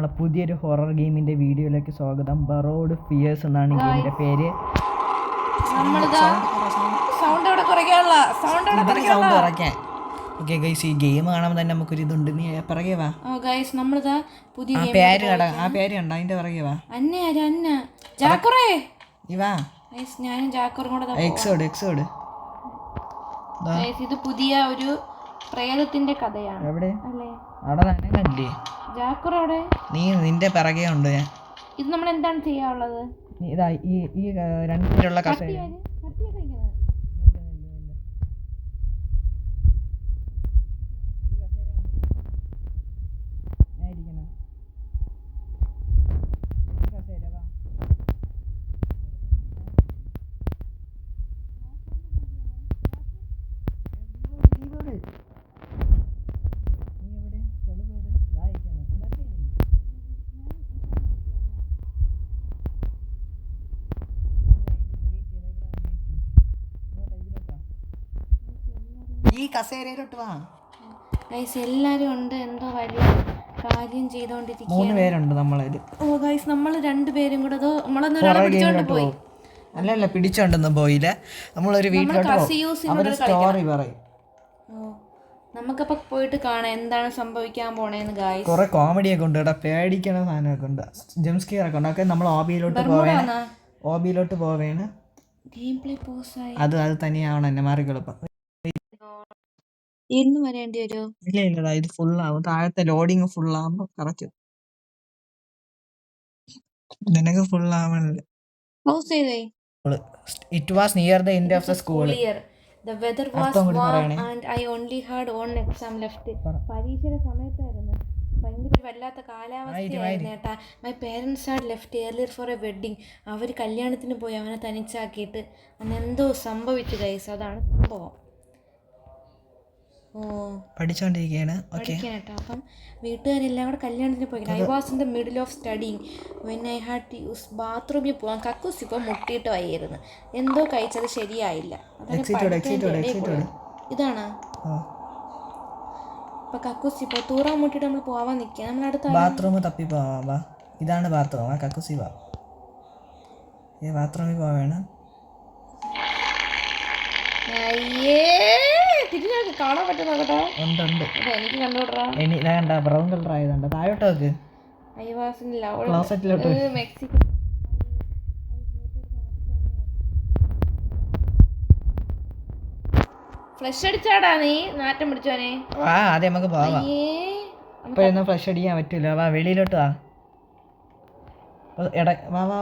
നമ്മളെ പുതിയൊരു ഹൊറർ ഗെയിമിൻ്റെ വീഡിയോയിലേക്ക് സ്വാഗതം. ബറോഡ് ഫിയേഴ്സ് എന്നാണ് ഗെയിമിൻ്റെ പേര്. സൗണ്ട് കുറയ്ക്കാൻ. ഓക്കെ ഗൈസ്, ഈ ഗെയിം കാണുമ്പോൾ തന്നെ നമുക്കൊരു ഇതുണ്ട്. നീ പിറകെ വാ. ആ പേര് കണ്ട അതിൻ്റെ പിറകെ വാ. എക്സോഡ് ഇത് പുതിയ ഒരു പ്രേതത്തിന്റെ കഥയാണ്. എവിടെ അവിടെ കണ്ടില്ലേ? നീ നിന്റെ പിറകെ ഉണ്ട്. ഇത് നമ്മൾ എന്താണ് ചെയ്യാനുള്ളത്? ഇതാ ഈ രണ്ടിലുള്ള കസേര. ഈ കസേരയിലോട്ട് വാ. എല്ലാരും ഉണ്ട്, എന്തോ വലിയ കാര്യം ചെയ്തോണ്ടിരിക്കുക. 3 പേരുണ്ട് നമ്മളതിൽ. നമ്മൾ 2 പേരും കൂടെ പോയി. അല്ല പിടിച്ചോണ്ടൊന്നും പോയില്ല. നമ്മളൊരു വീട്ടിലോട്ട് സ്റ്റോറി പറയും. നമുക്കപ്പോ പോയിട്ട് കാണാം എന്താണ് സംഭവിക്കാൻ പോണേന്ന്. ഗായ്സ് കുറെ കോമഡിയൊക്കെ ഉണ്ട് കേട്ടോ, പേടിക്കണ സാധനമൊക്കെ ഉണ്ട്, ജംസ്കെയർ ഒക്കെ ഉണ്ട്. ഒക്കെ നമ്മൾ ഓബിയിലോട്ട് പോവേണ്. അത് തന്നെയാവണം എന്നെ മാറിക്കൊളുപ്പം. ഇന്ന് വരേണ്ടി വരുമോ? ഇല്ലടാ, ഇത് ഫുള്ളാവും. താഴത്തെ ലോഡിങ് ഫുള്ളാകുമ്പോ കറക്റ്റ്. നിനക്ക് ഫുള്ളാവണല്ലേ? It was near the end of the school year. The weather was warm and I only had one exam left. പരീക്ഷയുടെ സമയത്തായിരുന്നു. ഭയങ്കര വല്ലാത്ത കാലാവസ്ഥയായിരുന്നു കേട്ടാ. My parents had left earlier for a wedding. അവർ കല്യാണത്തിന് പോയി അവനെ തനിച്ചാക്കിയിട്ട്. അന്ന് എന്തോ സംഭവിച്ചു ഗൈസ്, അതാണ് സംഭവം. പഠിച്ചോണ്ടിരിക്കുകയാണ്. അപ്പം വീട്ടുകാരെല്ലാം കൂടെ കല്യാണത്തിന് പോയി. I was in the middle of studying when I had to use ബാത്റൂമിൽ പോകാൻ. കക്കൂസ് ഇപ്പോൾ മുട്ടിയിട്ട് വയ്യായിരുന്നു. എന്തോ കഴിച്ചത് ശരിയായില്ല. ഇതാണ് ഇപ്പൊ കക്കൂസി ഇപ്പോൾ തൂറാൻ മുട്ടിയിട്ട് നമ്മൾ പോവാൻ നിൽക്കുക. നമ്മളടുത്ത് ബാത്റൂം തപ്പി പോവാ. ഇതാണ് ബാത്റൂം. കക്കൂസി ബാത്റൂമിൽ പോവാണ്. കാണാൻ പറ്റുന്ന എനിക്ക് കണ്ടോട്ടാ. Brown colour ആയതുണ്ട്. താഴോട്ട് ക്ലോസറ്റിലോട്ട്. മെക്സിക്കോ ഫ്ലഷ് അടിച്ചാടാ നീ, നാറ്റം പിടിച്ചോനെ. ആദ്യം നമുക്ക് പോവാം. ഇപ്പോഴൊന്നും ഫ്ലഷ് അടിക്കാൻ പറ്റൂല. വാ വെളിയിലോട്ട് വാ.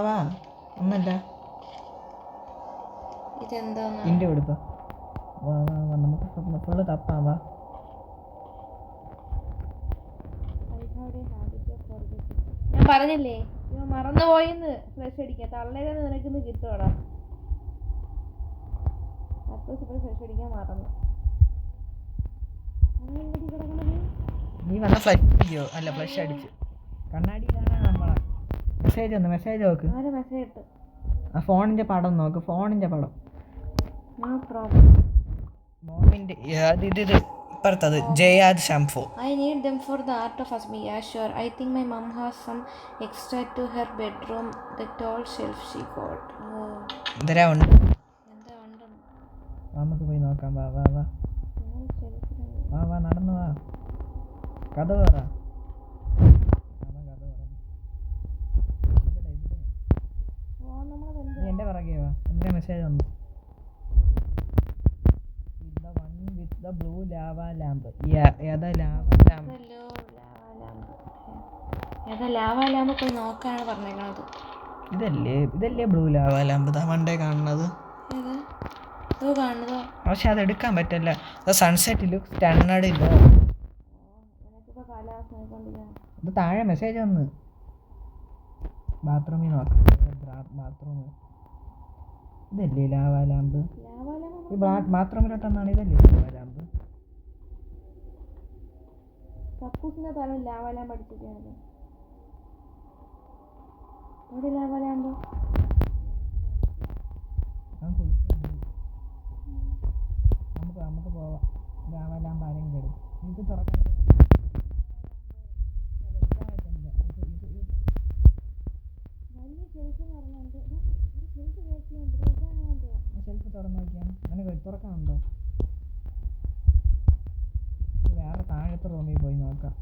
വാ ഒന്നല്ല ഇതെന്താ ഇന്റെ കൊടുപ്പ. നമുക്ക് ഫുള്ള് തപ്പാം. വാ. ഞാൻ പറഞ്ഞില്ലേ മറന്നുപോയിന്ന് ഫ്ലഷ് അടിക്കാൻ. തള്ളേന്ന് നിനക്കിന്ന് കിട്ടുവാടാ. ഫ്ലഷ് അടിക്കാൻ മറന്നു. നീ വന്ന ഫ്ലഷ് അടിക്കോ? അല്ല ഫ്ലഷ് അടിച്ചു. കണ്ണാടി കാണാൻ നമ്മളെ മെസ്സേജ് നോക്ക്. മെസ്സേജ് ഇട്ട് ഫോണിന്റെ പടം നോക്ക്. ഫോണിന്റെ പടം മോമിന്റെ ഇപ്പുറത്തത് ജയാദ് ഷംഫോ. I need them for the art of asmi. Yeah, sure. I think my mom has some extra to her bedroom. The tall shelf she got. എന്താ ഉണ്ട്? നമുക്ക് പോയി നോക്കാം. വാ നടന്നു വാ. കഥ പറ. നീ എന്റെ പിറകെ വാ. എന്റെ മെസ്സേജ് വന്നു. The blue lava lamp. ഏതാ ലാവ ലാമ്പ് പോയി നോക്കാനാണ് പറഞ്ഞേക്കണത്. ഇതല്ലേ ബ്ലൂ ലാവ ലാമ്പ് മണ്ടേ കാണുന്നത്. പക്ഷെ അത് എടുക്കാൻ പറ്റില്ല. സൺസെറ്റ് ലുക്ക് സ്റ്റണ്ണഡ് ഇല്ല. ഇത് താഴെ മെസ്സേജ് വന്ന്. ബാത്റൂമിൽ നോക്കാം. ബാത്റൂം ഇതല്ലേ ലാവ ലാമ്പ്? ഈ ബാത്റൂമിലോട്ടെന്നാണ്. ഇതല്ലേ ലാവ ലാമ്പ്? കക്കൂസിന്റെ തല ലാവ ലാമ്പ് അടിച്ചിട്ടാണ്. അവിടെ ലാവ ലാമ്പ് നമുക്ക് പോവാം. ലാവ ലാമ്പ് ആരെങ്കിലും എടുക്കും. ഇത് തുറക്കാൻ തുറന്നു നോക്കിയാണ് അങ്ങനെ തുറക്കാനുണ്ടോ? വേറെ താഴത്തെ റൂമിൽ പോയി നോക്കാം.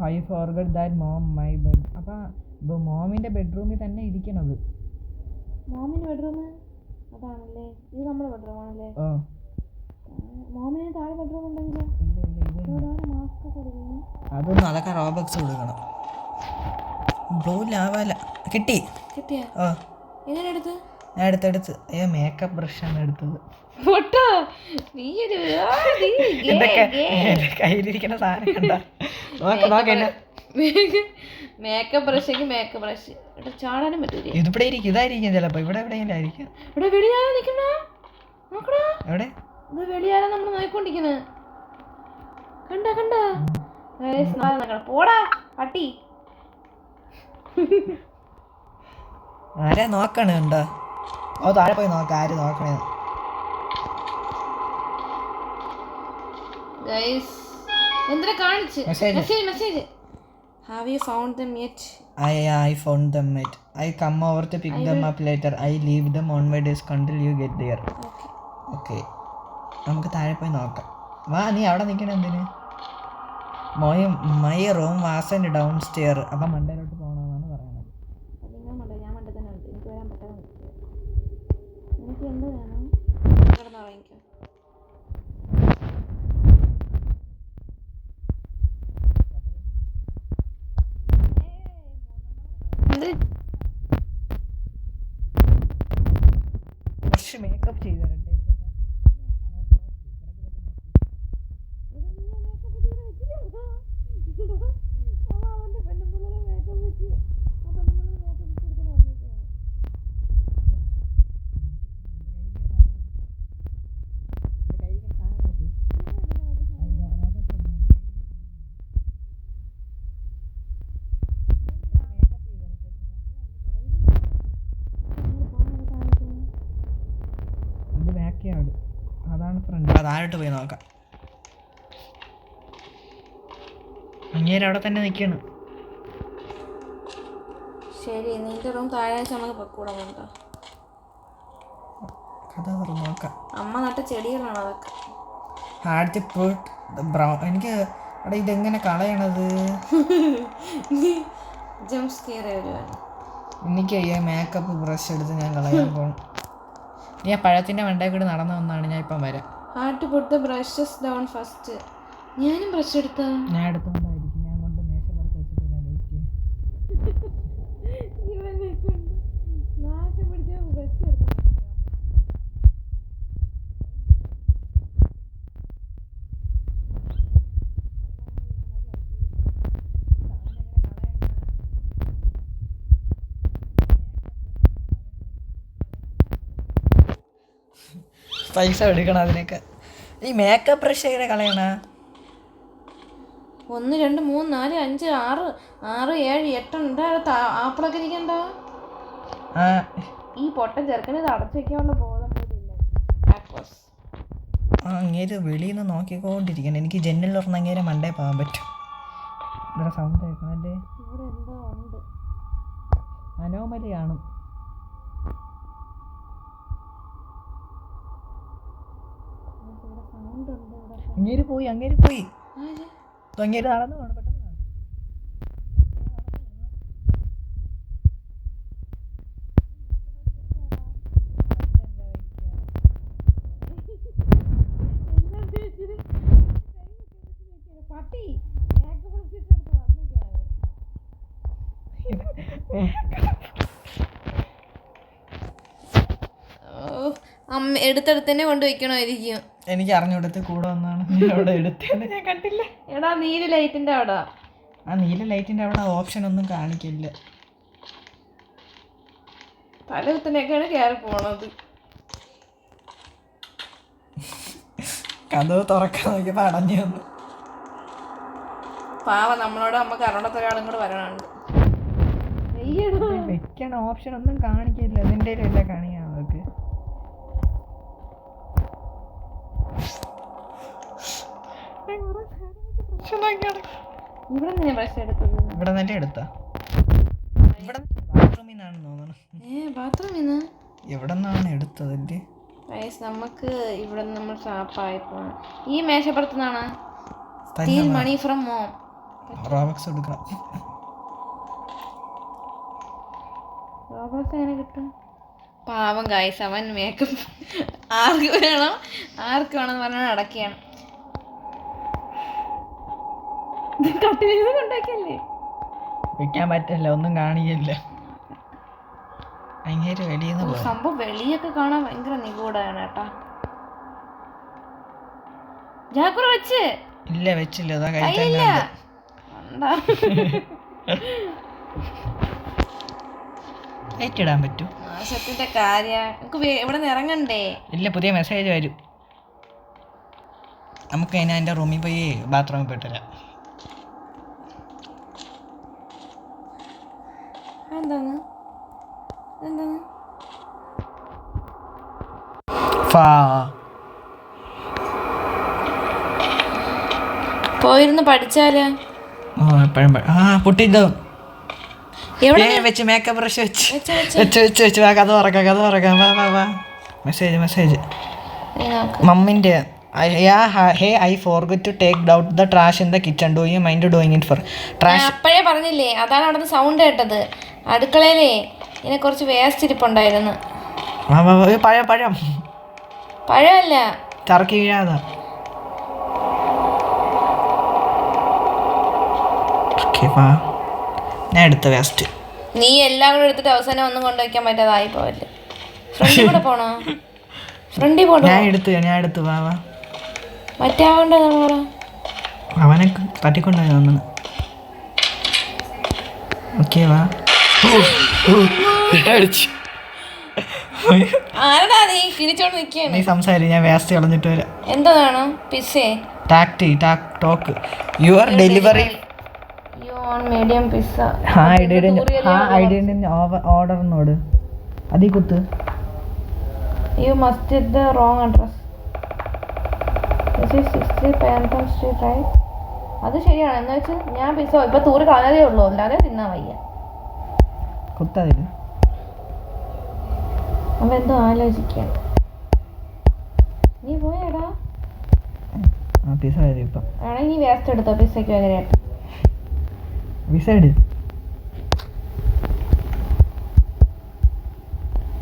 I forgot that mom my bed. അപ്പോൾ മോമിൻ്റെ ബെഡ്റൂമിൽ തന്നെ ഇരിക്കണത്. മോമിൻ്റെ ബെഡ്റൂം അതാണല്ലേ, ഇത് നമ്മുടെ ബെഡ്റൂം ആണല്ലേ. മോമിന് താഴെ ബെഡ്റൂം ഉണ്ടെങ്കിലോ? മാസ്ക് കൊടുക്കണം. അതൊന്നും അതൊക്കെ റോബക്സ് കൊടുക്കണം. ബ്ലൂ ലാവാല കിട്ടിയാ? എങ്ങനെ എടുത്ത്? ഞാൻ എടുത്ത് മേക്കപ്പ് ബ്രഷാണ് എടുത്തത്. കയ്യിലിരിക്കുന്ന സാധനം കണ്ട മേക്കപ്പ് ബ്രഷെങ്കിൽ മേക്കപ്പ് ബ്രഷ് ചാടാനും പറ്റൂല. ഇതിവിടെ ഇരിക്കും, ഇതായിരിക്കും ചിലപ്പോ. ഇവിടെ എവിടെയെങ്കിലും ആയിരിക്കും. ഇവിടെ വെളിയാരാ നിക്കണ? നോക്കടാ, എവിടെ ഇത് വെളിയാരാ നമ്മൾ നോക്കിക്കൊണ്ടിരിക്കുന്നത്? കണ്ട പോടാ പട്ടി. ആരാ നോക്കണേ? ഉണ്ടോ? ഓ താഴെ പോയി നോക്കാം ആര് നോക്കണേ. എന്തിനാ കാണിച്ച്? Message. Have you found them yet? I found them yet. I come over to pick them up later. I leave them on my desk until you get there. Okay. നമുക്ക് താഴെ പോയി നോക്കാം. വാ, നീ അവിടെ നിൽക്കണ എന്തിന്? My room Vasan down stair. അപ്പം മണ്ടയിലോട്ട് പോകണമെന്നാണ് പറയണത്. ഞാൻ മണ്ട തന്നെ ഉണ്ട്. എനിക്ക് വരാൻ പറ്റാതെ എനിക്ക് എന്ത് വേണം? കിടന്നുറങ്ങിക്കോ. കുറച്ച് മേക്കപ്പ് ചെയ്ത് തരട്ടെ. അതാണ് ഫ്രണ്ട്. താഴോട്ട് പോയി നോക്കാം. അങ്ങേര് അവിടെ തന്നെ നിൽക്കണം. ശരി, നിന്റെ റൂം താഴെ നമുക്ക് പൊക്കൂടെ വേണ്ട. കഥ തുറന്ന് നോക്കാം. അമ്മ നട്ട ചെടികളാണ് അതൊക്കെ. ആദ്യത്തെ ബ്രൗൺ. എനിക്ക് അവിടെ ഇതെങ്ങനെ കളയണത്? ജംപ് സ്കെയർ വരുവാണ്. എനിക്ക് മേക്കപ്പ് ബ്രഷ് എടുത്ത് ഞാൻ കളയാൻ പോകണം. ഞാൻ പഴത്തിൻ്റെ മണ്ടയിൽ കൂടി നടന്നു വന്നാണ്. ഞാൻ ഇപ്പം വരാം. Hard to put the brushes down first. ഞാനും ബ്രഷ് എടുത്താ? ഞാൻ എടുത്തുകൊണ്ടായിരിക്കും. ഞാൻ കൊണ്ട് മേശപ്പുറത്ത് വെച്ചിട്ട് ഞാൻ വെയിറ്റ് ചെയ്യും. പൈസ എടുക്കണം അതിനൊക്കെ. ഈ മേക്കപ്പ് ബ്രഷ് എങ്ങനെ കളയണ? 1 2 3 4 5 6 6 7 8 ഉണ്ട്. ആപ്പിളൊക്കെ ഇരിക്കണ്ട. ഈ പൊട്ടൻ ചെറുക്കന് ഇത് അടച്ചു വെക്കാനുള്ള ബോധം പോലില്ല. അങ്ങേര് വെളിയിൽ നിന്ന് നോക്കിക്കൊണ്ടിരിക്കണം. എനിക്ക് ജനലിൽ തുറന്ന് അങ്ങേരെ മണ്ടേ പോകാൻ പറ്റും. ഇവിടെ സൗണ്ട് കേൾക്കണല്ലേ? ഇവിടെ എന്തോ ഉണ്ട്. അനോമലി കാണും. അങ്ങേര് പോയി. അങ്ങേര് നടന്നു പോകണം. പെട്ടെന്ന് പട്ടി അമ്മ എടുത്തെടുത്തന്നെ കൊണ്ടുവയ്ക്കണമായിരിക്കും. എനിക്ക് അറിഞ്ഞുകൊടുത്ത് കൂടെ വന്നാണ് അവിടെ എടുത്തത്. ഞാൻ കണ്ടില്ല. എടാ നീല ലൈറ്റിന്റെ അവിടെ. ആ നീല ലൈറ്റിന്റെ അവിടെ ഓപ്ഷൻ ഒന്നും കാണിക്കില്ല. തലകുത്തനെയൊക്കെയാണ് കയറി പോണത്. കഥവ് തുറക്കാൻ നോക്കിയപ്പോൾ അടഞ്ഞു വന്നു. പാവ നമ്മളോട് നമുക്ക് അറിയണത്തൊരാളും കൂടെ വരണുണ്ട്. വെക്കണ ഓപ്ഷൻ ഒന്നും കാണിക്കില്ല. നിന്റെ എല്ലാം കാണിക്കാം നമുക്ക്. ഇവിടെ നിന്ന് ബ്രഷ് എടുത്തത് ഇവിടെ നല്ല എടുത്താ ഇവിടെ ബാത്റൂമിൽ നിന്നാണെന്ന് തോന്നുന്നു. ബാത്റൂമിൽ നിന്ന് എവിടെ നിന്നാണ് എടുത്തതല്ലേ? നമുക്ക് ഇവിടെ നമ്മൾ ഷാപ്പായപ്പോ ഈ മേശപ്പുറത്ത് നിന്നാണ്. Steal money from mom. Robux എടുക്കണം. റോബക്സ് എങ്ങനെ കിട്ടും? പാവം ഗൈസ്, അവൻ മേക്കപ്പ് ആർക്ക് വേണമെന്ന് പറഞ്ഞാൽ അടക്കിയാണ്. കൊണ്ടാക്കിയല്ലേ വെക്കാൻ പറ്റില്ല, ഒന്നും കാണിക്കില്ല. ഭയങ്കര വെളിയെന്ന് പോയി. സംഭവം വെളിയൊക്കെ കാണാൻ ഭയങ്കര നിഗൂഢമാണ് കേട്ടാ. ജാക്കുറ വെച്ച് ഇല്ല, വെച്ചില്ല. അതാ കയ്യിലില്ല. ഇടാൻ പറ്റൂ. നാശത്തിന്റെ കാര്യം. നമുക്ക് ഇവിടെ നിന്ന് ഇറങ്ങണ്ടേ? ഇല്ല, പുതിയ മെസ്സേജ് വരും. നമുക്ക് അതിന് എൻ്റെ റൂമിൽ പോയി ബാത്റൂമിൽ പോയിട്ടില്ല. എന്താണ് പോയിരുന്ന് പഠിച്ചാല് പൊട്ടിട്ടോ വെച്ച് മേക്കപ്പ് ബ്രഷ് വെച്ച് കഥ തുറക്കാം. വാ message മമ്മിൻ്റെ. Hey, I forgot to take out the trash in the kitchen. Do you mind doing it for trash? അപ്പോഴേ പറഞ്ഞില്ലേ, അതാണ് അവിടെ നിന്ന് സൗണ്ട് കേട്ടത്. അടുക്കളയിലേ ഇങ്ങനെ കുറച്ച് വേസ്റ്റ് ഇരിപ്പുണ്ടായിരുന്നു. പഴമല്ല, ചറക്കി വീഴാതാ. ഞാൻ എടുത്ത വേസ്റ്റ് നീ എല്ലാം കൂടെ എടുത്തിട്ട് അവസാനം ഒന്നും കൊണ്ടുവയ്ക്കാൻ പറ്റാതായി പോവല്ലേ. ഫ്രണ്ടിൽ കൂടെ പോണോ? ഫ്രണ്ടിൽ പോണോ? ഞാൻ എടുത്തു. വാ മറ്റേ അവനെ തട്ടിക്കൊണ്ടായി വന്നു. ഓക്കെ വാ. ആരടാ നീ കിണിച്ചോണ്ട് നിൽക്കുകയാണ്? നീ സംസാരിക്കും, ഞാൻ വേസ്റ്റ് കളഞ്ഞിട്ട് വരാം. എന്താണ് പിസ്സേ? Talk your delivery medium pizza. Order നോട് അതി കുത്ത്. You must it the wrong address. This is 60 Pantham Street, right? അത് ശരിയാണ്. എന്ന് വെച്ചാൽ ഞാൻ പിസ്സ ഇപ്പൊ തൂര് കളഞ്ഞതേ ഉള്ളൂ, അല്ലാതെ തിന്നാൻ വയ്യ. കുത്തതില്ല. അവൻ എന്തോ ആലോചിക്കാൻ. നീ പോയാടാ? പിസ്സ വരും ഇപ്പം. ആണെങ്കിൽ നീ വേസ്റ്റ് എടുത്തോ പിസ്സയ്ക്ക് പകരമായിട്ട്.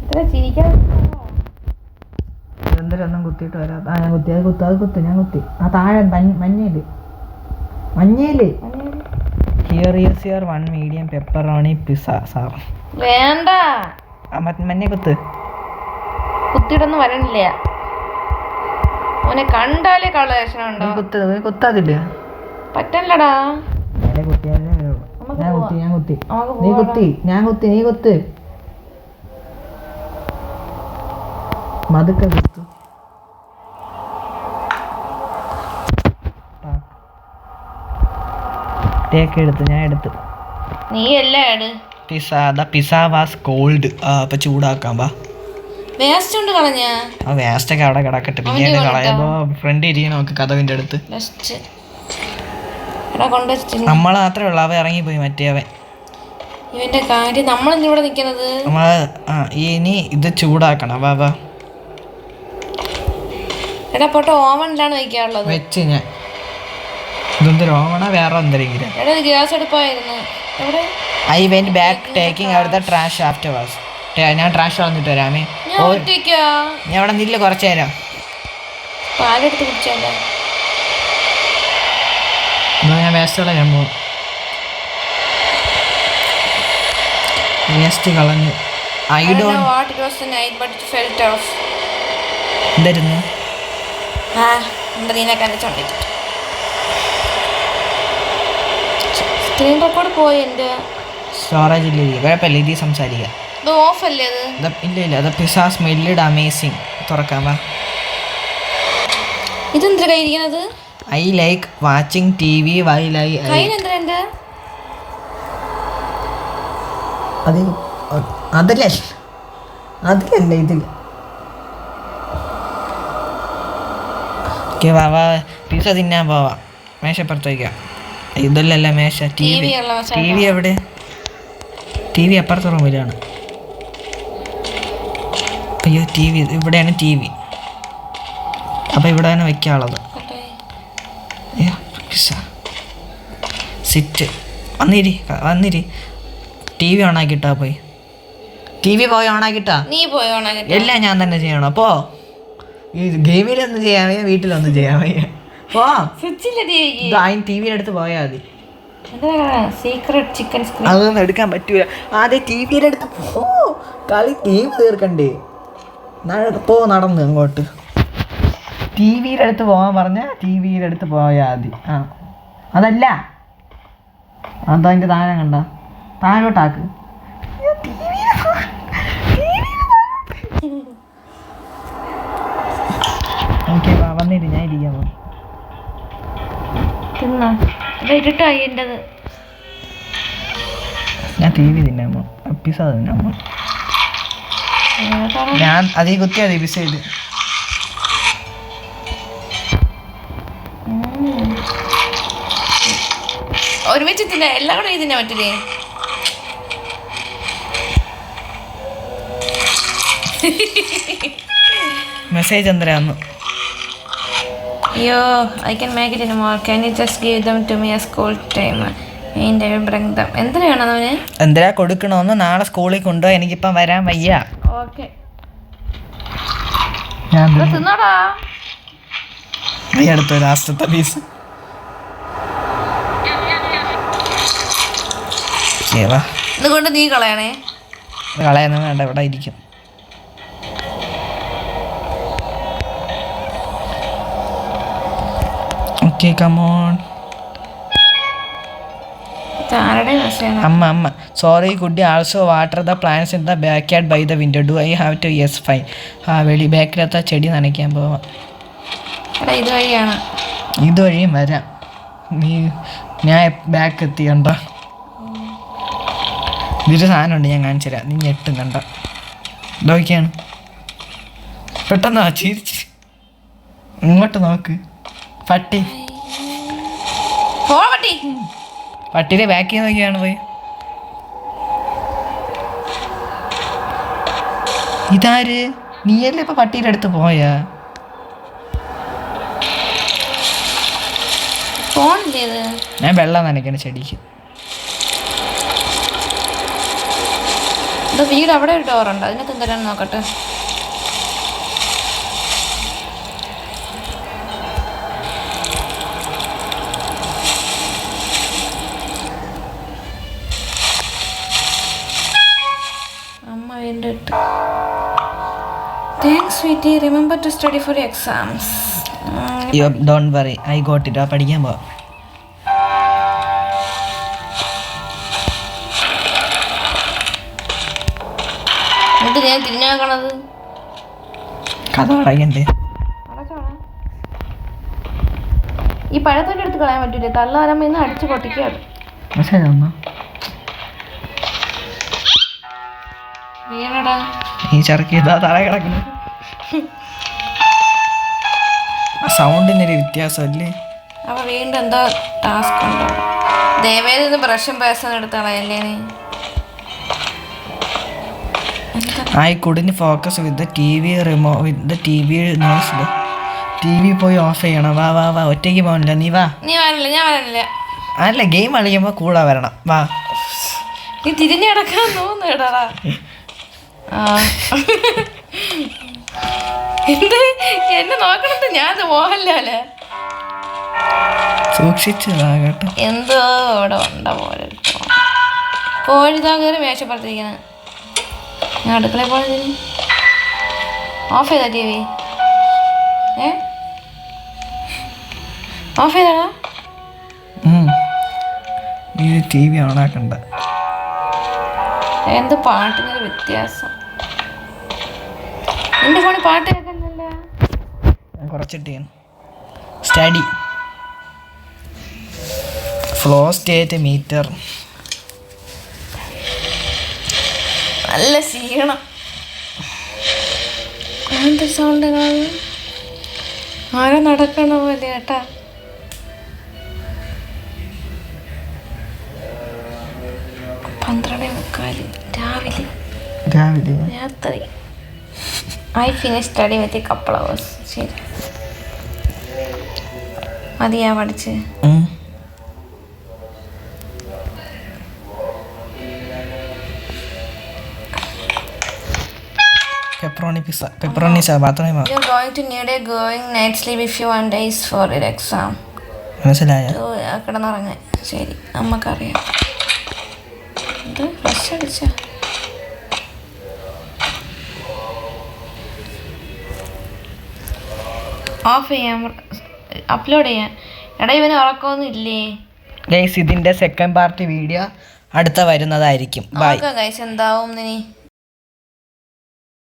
ഇത്ര ചിരിക്കാൻ എന്തൊന്നും കുത്തിയിട്ട് വരാം. ഞാൻ കുത്തി. ആ താഴെ മഞ്ഞയില് here is your 1 medium pepperoni pizza sir. വേണ്ട, മഞ്ഞ കുത്തിയിട്ടൊന്നും വരണില്ല. അവനെ കണ്ടാലേ കളേഷണം ഉണ്ടോ? കുത്താതില്ല. പറ്റല്ലടാ. ഞാൻ കുത്തി മതുക്കെ കുത്തു. ഞാൻ എടുത്തു. നീ എല്ലാം പിസ്സ വാസ് കോൾഡ്. അപ്പൊ ചൂടാക്കാം. വാ. വേസ്റ്റ് കൊണ്ട് കളഞ്ഞ ആ വേസ്റ്റ് ഒക്കെ അവിടെ കിടക്കട്ടെ, പിന്നീട് കളയുമ്പോ ഫ്രണ്ട് ഇരിക്കണം. നമുക്ക് കഥവിന്റെ അടുത്ത് നമ്മൾ മാത്രമേ ഉള്ളൂ. അവൻ ഇറങ്ങിപ്പോയി. മറ്റേ അവൻ ഇവന്റെ കാര്യം നമ്മളിവിടെ നിൽക്കുന്നത്. ഇനി ഇത് ചൂടാക്കണം. വാ. എടാ പൊട്ട ഓവനിലാണ് വയ്ക്കാനുള്ളത്. വെച്ച് ഞാൻ ഇതൊന്നും ഓവണ വേറെ എന്തെങ്കിലും. എടാ ഗ്യാസ് എടുപ്പായിരുന്നു. എവിടെ? I went back taking out the trash afterwards. ഞാൻ ട്രാഷ് കളഞ്ഞിട്ട് വരാമേ. ഞാൻ അവിടെ നില്ല കുറച്ചു നേരം. പാലെടുത്ത് കുടിച്ചല്ലേ. ഞാൻ വേസ്റ്റ് കളയാൻ പോകും. വേസ്റ്റ് കളഞ്ഞു. എന്തായിരുന്നു? സ്ക്രീൻ റെക്കോർഡ് പോയി. എൻ്റെ സ്റ്റോറേജ് ഇല്ല. കുഴപ്പമില്ല, ഇത് സംസാരിക്കാം. ഇല്ല അത് പിസ്സ സ്മെല്ലിഡ് അമേസിങ്. തുറക്കാം. വാ. ഇതെന്താ കഴിക്കുന്നത്? I like watching TV while I അതല്ല ഇതിൽ ഓക്കെ വാ വാ പിസ്സ തിന്നാൻ പോവാം. മേശപ്പുറത്ത് വയ്ക്കാം. ഇതല്ലല്ല മേശ. ടി വി എവിടെ? ടി വി അപ്പുറത്തെ റൂമിലാണ്. അയ്യോ ടി വി ഇവിടെയാണ് ടി വി. അപ്പോൾ ഇവിടെ തന്നെ വയ്ക്കാനുള്ളത്. സിറ്റ് വന്നിരി ടി വി ഓണാക്കിട്ടാ പോയി. ടി വി പോയി ഓണാക്കിട്ടാ? നീ പോയി ഓണാക്കിട്ടാ? എല്ലാം ഞാൻ തന്നെ ചെയ്യണം. അപ്പോൾ ഈ ഗെയിമിലൊന്നും ചെയ്യാൻ വയ്യ, വീട്ടിലൊന്നും ചെയ്യാൻ വയ്യ. പോ അതിന് ടി വിയുടെ അടുത്ത് പോയാൽ മതി. സീക്രട്ട് ചിക്കൻ അതൊന്നും എടുക്കാൻ പറ്റൂല. ആദ്യം ടി വിയുടെ അടുത്ത് പോ, കളി ഗെയിം തീർക്കണ്ടേ. പോ നടന്ന് അങ്ങോട്ട്. ടി വിയുടെ അടുത്ത് പോകാൻ പറഞ്ഞാൽ ടി വിയുടെ അടുത്ത് പോയാൽ മതി. അതല്ല അതതിൻ്റെ താഴെ കണ്ട താഴോട്ടാക്ക്. ഓക്കെ വന്നിട്ട് ഞാൻ ഇരിക്കാൻ പോകും. ഞാൻ ടി വി തിന്നാൻ പോകും. പിസ്സ തിന്നാൻ പോകും. ഞാൻ അതേ കുത്തിയാ പിസ്സ ചെയ്ത്. ഒരുമിച്ച് തിന്നാ എല്ലാം കൂടെ തിന്നാൻ പറ്റില്ലേ? മെസ്സേജ് എന്തരാന്ന്? അയ്യോ I can make it in more. Can you just give them to me at school time? എന്തിനാണ് അവന്? എന്തിനാ കൊടുക്കണമെന്ന് നാളെ സ്കൂളിൽ കൊണ്ടുപോയി. എനിക്കിപ്പം വരാൻ വയ്യ. ഓക്കെ തിന്നോടാ. നീ അടുത്ത ലാസ്റ്റത്തെ പീസ് ഇതുകൊണ്ട് നീ കളയണേ. കളയാനും വേണ്ട, ഇവിടെ ഇരിക്കും. Okay come on. അമ്മ സോറി കുട്ടി also water the plants in the backyard by the window. Do I have to? Yes fine. വെളി ബാക്കിലത്തെ ചെടി നനയ്ക്കാൻ പോവാം. ഇതുവഴിയും വരാം. ഞാൻ ബാക്ക് എത്തി കണ്ട. ഇതൊരു സാധനമുണ്ട്, ഞാൻ കാണിച്ചു തരാം. നീ ഞെട്ടും കണ്ട. ഇതൊക്കെയാണ്. പെട്ടെന്നാ ചിരിച്ച് ഇങ്ങോട്ട് നോക്ക്. പട്ടി പട്ടിയുടെ ബാക്കിൽ നോക്കിയാണ് പോയി. ഇതാര്? നീയല്ലേ ഇപ്പൊ പട്ടിയുടെ അടുത്ത് പോയാ? ഞാൻ വെള്ളം നനയ്ക്കണ ചെടിക്ക്. വീട് അവിടെ ഒരു ഡോറുണ്ട്, അതിനകത്ത് എന്തെല്ലാം നോക്കട്ടെ. അമ്മ വീണ്ടും ഇട്ട്. Thanks sweetie, remember to study for exams. Don't worry, I got it. പഠിക്കാൻ പോവാം. ഞാൻ തിരിഞ്ഞാക്കണത് കഥ പറയണ്ടേ? ഈ പഴത്തൊക്കെ എടുത്ത് കളയാൻ പറ്റൂലേ? തള്ളാരമ്മ ഇന്ന് അടിച്ചു പൊട്ടിക്കാണ്. വീണടാ ഈ ചർക്കി തല കിടക്കുന്നു. സൗണ്ടിനൊരു വ്യത്യാസമല്ലേ? അപ്പൊ വീണ്ടും എന്തോ ടാസ്ക് ഉണ്ടോ? ദയവേദ ബ്രഷും പേഴ്സും എടുത്ത് കളയല്ലേ നീ. I couldn't focus with the TV remote with the TV noise. TV പോയി ഓഫ് ചെയ്യണം. വാ വാ വാ, ഒറ്റയ്ക്ക് പോകണില്ല. നീ വാ. നീ വരില്ല, ഞാൻ വരില്ല. അല്ല, ഗെയിം കളിക്കുമ്പോൾ കൂടെ വരണം. വാ. നീ തിരിഞ്ഞു കിടക്കാൻ തോന്നുടാ. എന്ത് എന്നെ നോക്കണത്? ഞാൻ മോഹൻലാല്. സൂക്ഷിച്ചു വാ കേട്ടോ. എന്തോ ഇവിടെ ഉണ്ട പോലെ കോഴിതാ കയറി മേശപ്പുറത്തിരിക്കുന്നത്. ഞാൻ അടുക്കളയിൽ പോയതിന് ഓഫ് ചെയ്താ ടി വി? ഓഫ് ചെയ്താടാ? ടി വി ഓണാക്കണ്ട. എന്ത് പാട്ടിനൊരു വ്യത്യാസം. എൻ്റെ ഫോണിൽ പാട്ട് കേൾക്കുന്നില്ല. കുറച്ചിട്ട് സ്റ്റഡി ഫ്ലോ സ്റ്റേറ്റ് മീറ്റർ. നല്ല ക്ഷീണം. അങ്ങനത്തെ സൗണ്ട് ആരോ നടക്കണ പോലെ കേട്ടാ. രാവിലെ രാത്രി. I finished study with a couple hours. ശരി മതിയാ പഠിച്ച്. pepperoni pizza pepperoni bathroom You're going to need a going night sleep if you want days for your exam. മനസ്സിലായോ? കിടന്നുറങ്ങാൻ. ശരി അമ്മക്കറിയാം. ഇത് ഫ്രഷ് അടിച്ച ഓഫ് ചെയ്യാൻ അപ്ലോഡ് ചെയ്യാൻ. എടാ ഇവന് ഉറക്കമൊന്നും ഇല്ലേ ഗൈസ്? ഇതിന്റെ സെക്കൻഡ് പാർട്ട് വീഡിയോ അടുത്ത വരുന്നതായിരിക്കും. Bye guys. എന്താവും ഇനി?